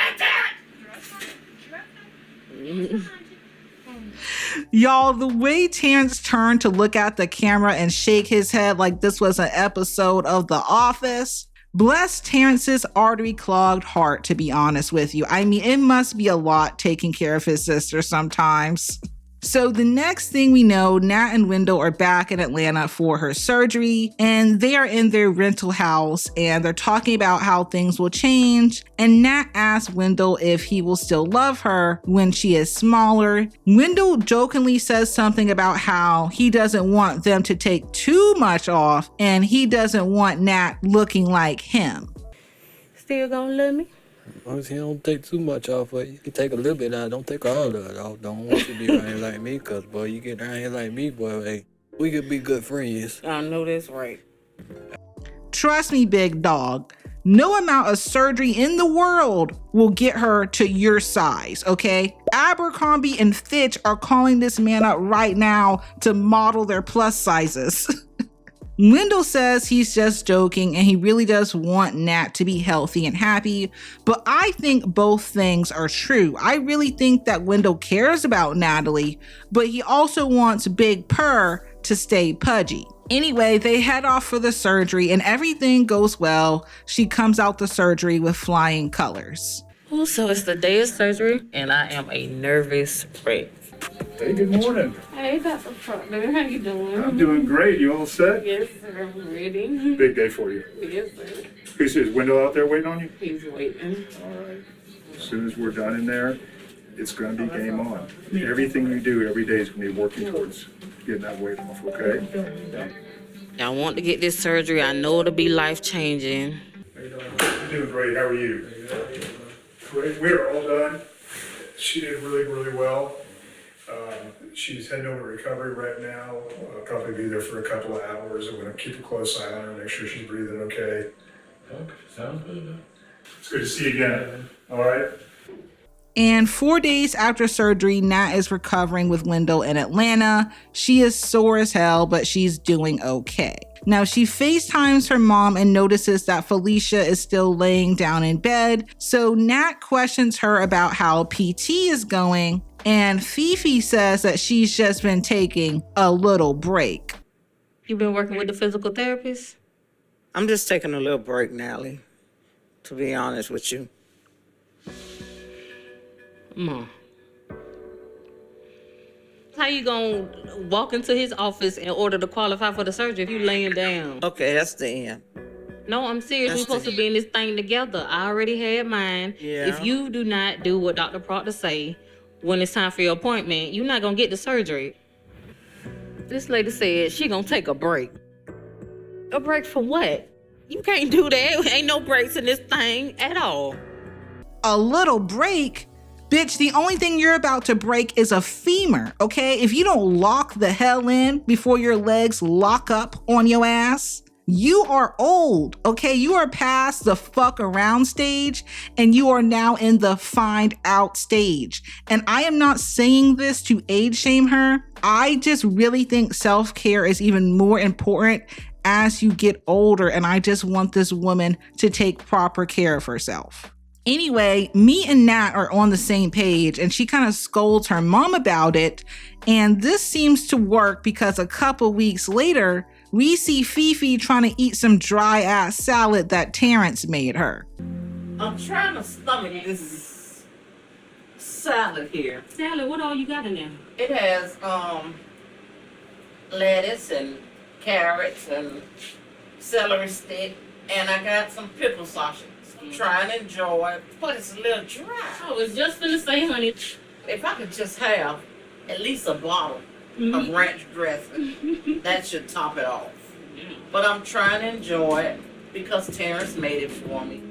Y'all, the way Terrence turned to look at the camera and shake his head like this was an episode of The Office. Bless Terrence's artery-clogged heart, to be honest with you. I mean, it must be a lot taking care of his sister sometimes. So the next thing we know, Nat and Wendell are back in Atlanta for her surgery, and they are in their rental house and they're talking about how things will change. And Nat asks Wendell if he will still love her when she is smaller. Wendell jokingly says something about how he doesn't want them to take too much off and he doesn't want Nat looking like him. Still gonna love me? As long as he don't take too much off of you. You can take a little bit out, don't take all of it off. Don't want you to be around here like me, cause boy, you get around here like me, boy, hey, we could be good friends. I know that's right. Trust me, big dog. No amount of surgery in the world will get her to your size, okay? Abercrombie and Fitch are calling this man up right now to model their plus sizes. Wendell says he's just joking and he really does want Nat to be healthy and happy, but I think both things are true. I really think that Wendell cares about Natalie, but he also wants Big Purr to stay pudgy. Anyway, they head off for the surgery and everything goes well. She comes out the surgery with flying colors. Oh, so it's the day of surgery and I am a nervous wreck. Hey, good morning. Hey, Dr. Proctor. How you doing? I'm doing great. You all set? Yes, sir. I'm ready. Big day for you. Yes, sir. Is Wendell out there waiting on you? He's waiting. All right. As soon as we're done in there, it's going to be game on. Everything you do every day is going to be working towards getting that weight off, okay? I want to get this surgery. I know it'll be life-changing. You're doing great. How are you? Great. We're all done. She did really, really well. She's heading over to recovery right now. I'll probably be there for a couple of hours. I'm going to keep a close eye on her, make sure she's breathing okay. Okay, sounds good. It's good to see you again. All right? And 4 days after surgery, Nat is recovering with Wendell in Atlanta. She is sore as hell, but she's doing okay. Now, she FaceTimes her mom and notices that Felicia is still laying down in bed. So Nat questions her about how PT is going, and Fifi says that she's just been taking a little break. You been working with the physical therapist? I'm just taking a little break, Natalie, to be honest with you. Mom. How you gonna walk into his office in order to qualify for the surgery if you laying down? Okay, that's the end. No, I'm serious. We're supposed to be in this thing together. I already had mine. Yeah. If you do not do what Dr. Proctor say when it's time for your appointment, you're not gonna get the surgery. This lady said she gonna take a break. A break for what? You can't do that. Ain't no breaks in this thing at all. A little break? Bitch, the only thing you're about to break is a femur, okay? If you don't lock the hell in before your legs lock up on your ass, you are old, okay? You are past the fuck around stage and you are now in the find out stage. And I am not saying this to age shame her. I just really think self-care is even more important as you get older. And I just want this woman to take proper care of herself. Anyway, me and Nat are on the same page and she kind of scolds her mom about it. And this seems to work because a couple weeks later, we see Fifi trying to eat some dry ass salad that Terrence made her. I'm trying to stomach this salad here. Salad, what all you got in there? It has lettuce and carrots and celery stick, and I got some pickle sausage. Try and enjoy it, but it's a little dry. I was just gonna say, honey. If I could just have at least a bottle of ranch dressing, that should top it off. But I'm trying to enjoy it because Terrence made it for me.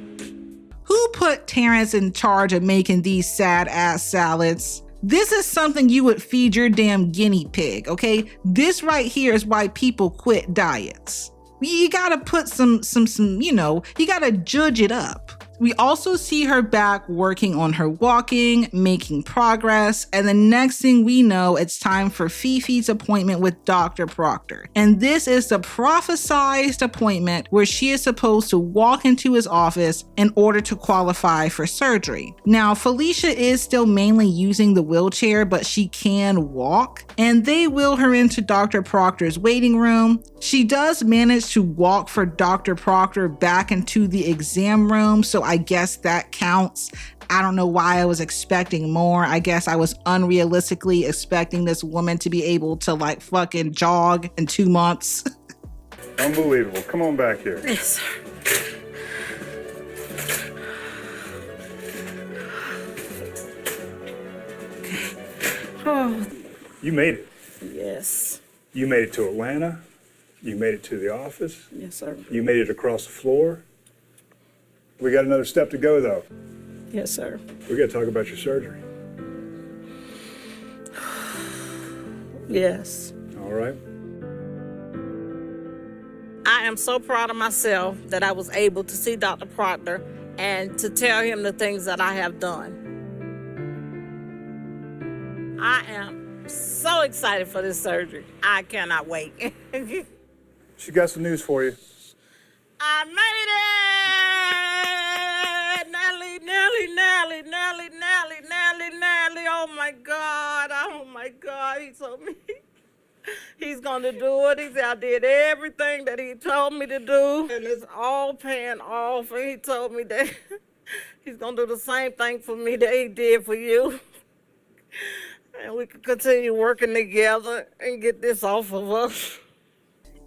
Who put Terrence in charge of making these sad ass salads? This is something you would feed your damn guinea pig, okay? This right here is why people quit diets. You gotta put some, you gotta judge it up. We also see her back working on her walking, making progress, and the next thing we know, it's time for Fifi's appointment with Dr. Proctor. And this is the prophesized appointment where she is supposed to walk into his office in order to qualify for surgery. Now, Felicia is still mainly using the wheelchair, but she can walk, and they wheel her into Dr. Proctor's waiting room. She does manage to walk for Dr. Proctor back into the exam room, so I guess that counts. I don't know why I was expecting more. I guess I was unrealistically expecting this woman to be able to like fucking jog in 2 months. Unbelievable. Come on back here. Yes, sir. Oh. You made it. Yes. You made it to Atlanta. You made it to the office. Yes, sir. You made it across the floor. We got another step to go, though. Yes, sir. We got to talk about your surgery. Yes. All right. I am so proud of myself that I was able to see Dr. Proctor and to tell him the things that I have done. I am so excited for this surgery. I cannot wait. She got some news for you. I made it! Nelly, oh my God, he told me he's gonna do it. He said I did everything that he told me to do, and it's all paying off, and he told me that he's gonna do the same thing for me that he did for you. And we can continue working together and get this off of us.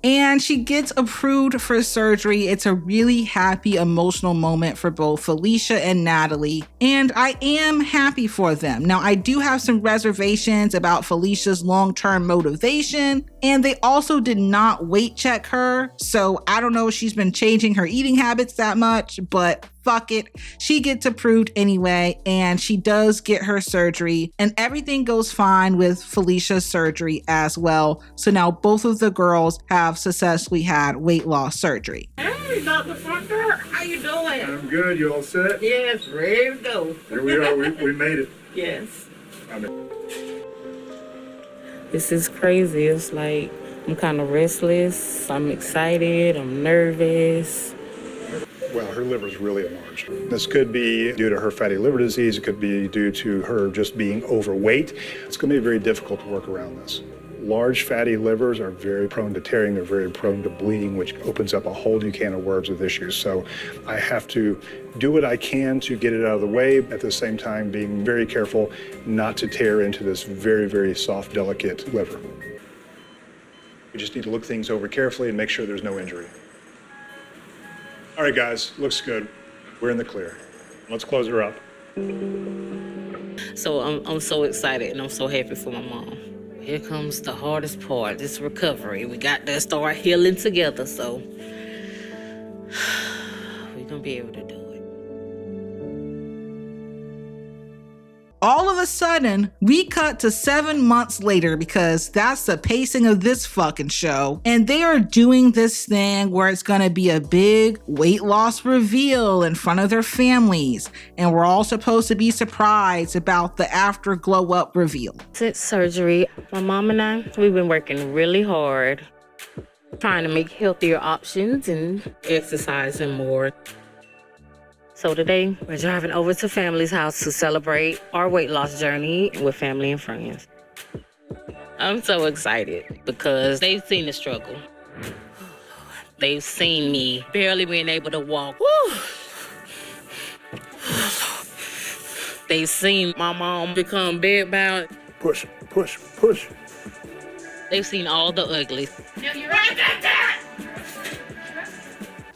And she gets approved for surgery. It's a really happy, emotional moment for both Felicia and Natalie. And I am happy for them. Now, I do have some reservations about Felicia's long-term motivation. And they also did not weight check her. So I don't know if she's been changing her eating habits that much, but fuck it. She gets approved anyway, and she does get her surgery, and everything goes fine with Felicia's surgery as well. So now both of the girls have successfully had weight loss surgery. Hey, Dr. Proctor, how you doing? I'm good. You all set? Yes, ready to go. Here we are. We made it. Yes. This is crazy. It's like I'm kind of restless. I'm excited. I'm nervous. Well, her liver's really enlarged. This could be due to her fatty liver disease. It could be due to her just being overweight. It's going to be very difficult to work around this. Large fatty livers are very prone to tearing. They're very prone to bleeding, which opens up a whole new can of worms with issues. So I have to do what I can to get it out of the way, at the same time being very careful not to tear into this very, very soft, delicate liver. We just need to look things over carefully and make sure there's no injury. All right, guys, looks good. We're in the clear. Let's close her up. So I'm so excited and I'm so happy for my mom. Here comes the hardest part, this recovery. We got to start healing together, so we're gonna be able to do it. All of a sudden, we cut to 7 months later, because that's the pacing of this fucking show. And they are doing this thing where it's gonna be a big weight loss reveal in front of their families. And we're all supposed to be surprised about the after glow up reveal. Since surgery, my mom and I, we've been working really hard, trying to make healthier options and exercising more. So today, we're driving over to family's house to celebrate our weight loss journey with family and friends. I'm so excited because they've seen the struggle. They've seen me barely being able to walk. They've seen my mom become bedbound. Push, push, push. They've seen all the ugly.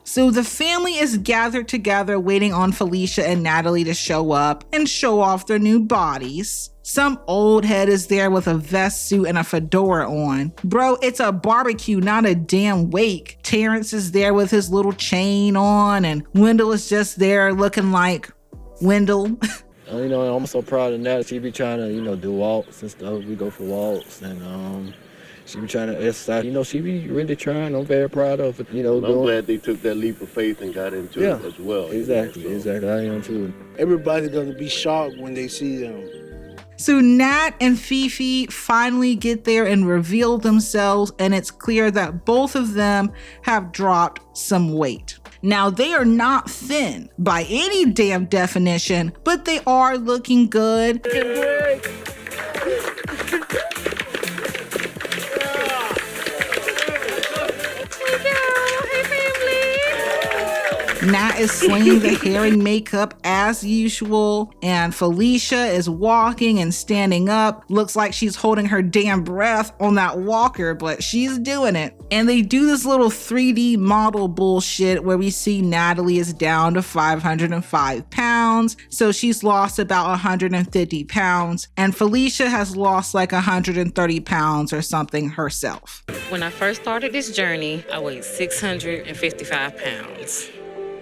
So the family is gathered together waiting on Felicia and Natalie to show up and show off their new bodies. Some old head is there with a vest suit and a fedora on. Bro, it's a barbecue, not a damn wake. Terrence is there with his little chain on, and Wendell is just there looking like Wendell. You know, I'm so proud of Natalie. She be trying to, do walks and stuff. We go for walks, and she be trying to exercise. She be really trying. I'm very proud of it. I'm glad they took that leap of faith and got into it as well. Exactly. I am too. Everybody's gonna be shocked when they see them. So Nat and Fifi finally get there and reveal themselves, and it's clear that both of them have dropped some weight. Now, they are not thin by any damn definition, but they are looking good. Nat is slaying the hair and makeup as usual, and Felicia is walking and standing up. Looks like she's holding her damn breath on that walker, but she's doing it. And they do this little 3D model bullshit where we see Natalie is down to 505 pounds, so she's lost about 150 pounds, and Felicia has lost like 130 pounds or something herself. When I first started this journey, I weighed 655 pounds.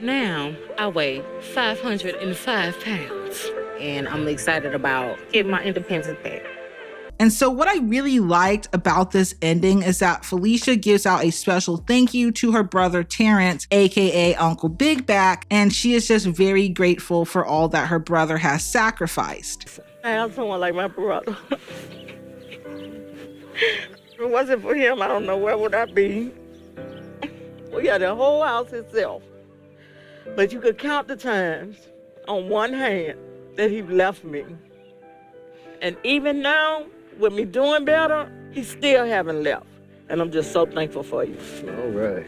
Now I weigh 505 pounds, and I'm excited about getting my independence back. And so what I really liked about this ending is that Felicia gives out a special thank you to her brother Terrence, aka Uncle Big Back, and she is just very grateful for all that her brother has sacrificed. I have someone like my brother. If it wasn't for him, I don't know where would I be. We had the whole house itself. But you could count the times on one hand that he left me. And even now, with me doing better, he still haven't left. And I'm just so thankful for you. All right.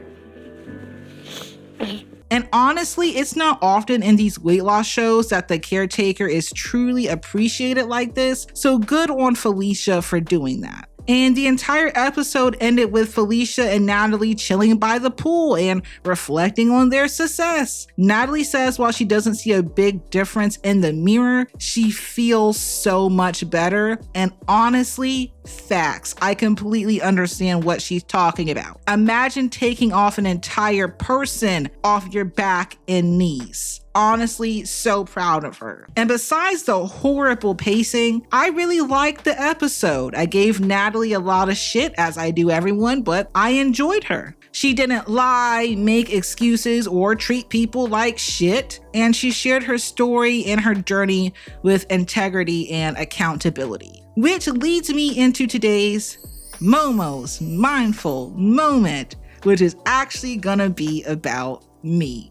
And honestly, it's not often in these weight loss shows that the caretaker is truly appreciated like this. So good on Felicia for doing that. And the entire episode ended with Felicia and Natalie chilling by the pool and reflecting on their success. Natalie says while she doesn't see a big difference in the mirror, she feels so much better. And honestly, facts. I completely understand what she's talking about. Imagine taking off an entire person off your back and knees. Honestly, so proud of her. And besides the horrible pacing, I really liked the episode. I gave Natalie a lot of shit, as I do everyone, but I enjoyed her. She didn't lie, make excuses, or treat people like shit. And she shared her story and her journey with integrity and accountability. Which leads me into today's Momo's Mindful Moment, which is actually gonna be about me.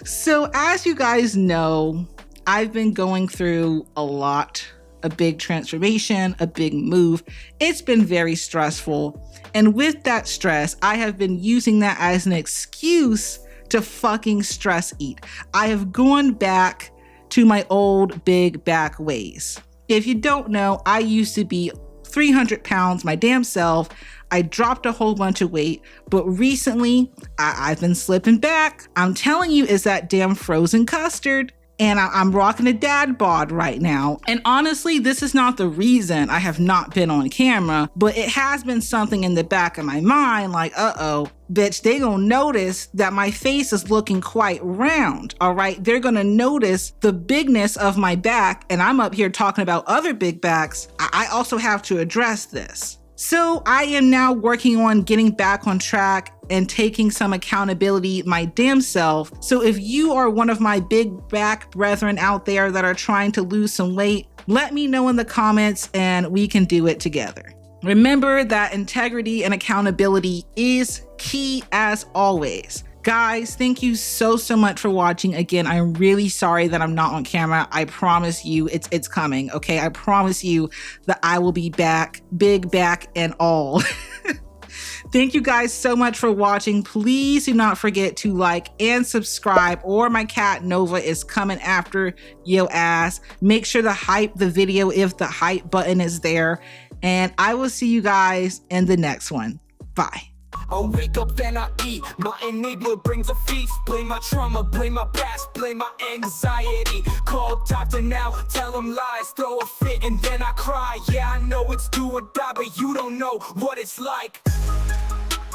So as you guys know, I've been going through a big transformation, a big move. It's been very stressful. And with that stress, I have been using that as an excuse to fucking stress eat. I have gone back to my old big back ways. If you don't know, I used to be 300 pounds, my damn self. I dropped a whole bunch of weight, but recently I've been slipping back. I'm telling you, it's that damn frozen custard. And I'm rocking a dad bod right now. And honestly, this is not the reason I have not been on camera, but it has been something in the back of my mind like, uh-oh, bitch, they gonna notice that my face is looking quite round, all right? They're gonna notice the bigness of my back, and I'm up here talking about other big backs. I also have to address this. So I am now working on getting back on track and taking some accountability my damn self. So if you are one of my big back brethren out there that are trying to lose some weight, let me know in the comments and we can do it together. Remember that integrity and accountability is key as always. Guys, thank you so much for watching. Again, I'm really sorry that I'm not on camera. I promise you it's coming, okay? I promise you that I will be back, big back and all. Thank you guys so much for watching. Please do not forget to like and subscribe, or my cat Nova is coming after your ass. Make sure to hype the video if the hype button is there. And I will see you guys in the next one. Bye. I wake up and I eat, my enabler brings a feast. Blame my trauma, blame my past, blame my anxiety. Call doctor now, tell him lies, throw a fit and then I cry. Yeah, I know it's do or die, but you don't know what it's like.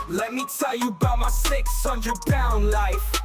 Let me tell you about my 600-pound life.